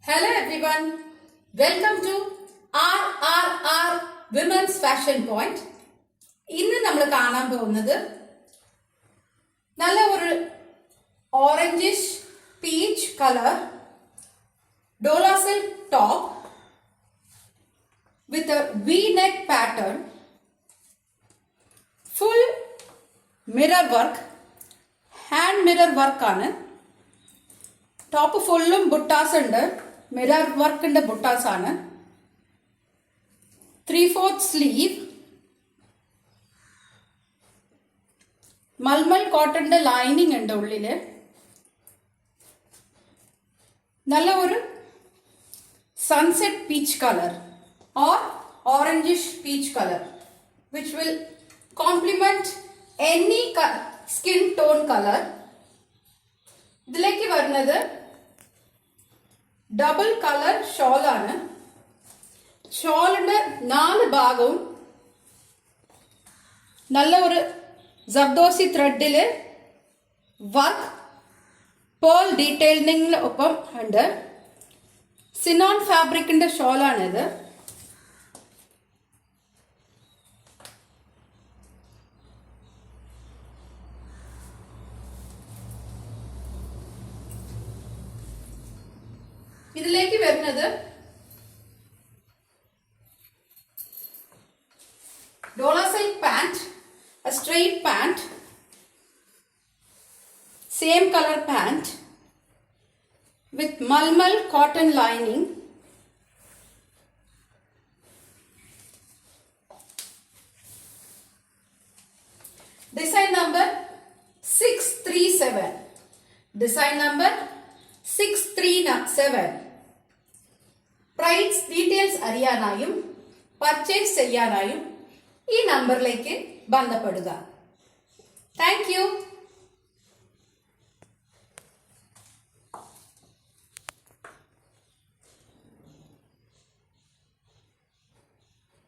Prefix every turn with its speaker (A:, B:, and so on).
A: Hello everyone, welcome to RRR Women's Fashion Point. ഇന്ന് നമ്മൾ കാണാൻ പോകുന്നത് നല്ല ഒരു orangish peach colour ഡോള silk top with a V-neck pattern, full mirror work, hand mirror work ആണ്. Top ഫുള്ളും ബുട്ടാസ് ഉണ്ട്, മിറർ വർക്കിന്റെ ബുട്ടാസ് ആണ്. 3/4 സ്ലീവ്, മൽമൽ കോട്ടന്റെ ലൈനിങ് ഉണ്ട് ഉള്ളില്. നല്ല ഒരു sunset peach colour or orangish peach color which will complement any skin tone color. ഇതിലേക്ക് വരുന്നത് ഡബിൾ കളർ ഷോൾ ആണ്. ഷോളിന്റെ 4 ഭാഗവും നല്ല ഒരു ജർദോസി ത്രെഡില് വർക്ക് പേൾ ഡീറ്റെയിലിംഗിന് ഒപ്പം ഉണ്ട്. സിനോൺ ഫാബ്രിക്കിന്റെ ഷോളാണിത്. ഇതിലേക്ക് വരുന്നത് Dola silk pant, a straight pant, same color pant with malmal cotton lining. Design number 637. Design number 637. Price details അറിയാനായും പർച്ചേസ് ചെയ്യാനായും ഈ നമ്പറിലേക്ക് ബന്ധപ്പെടുക. Thank U.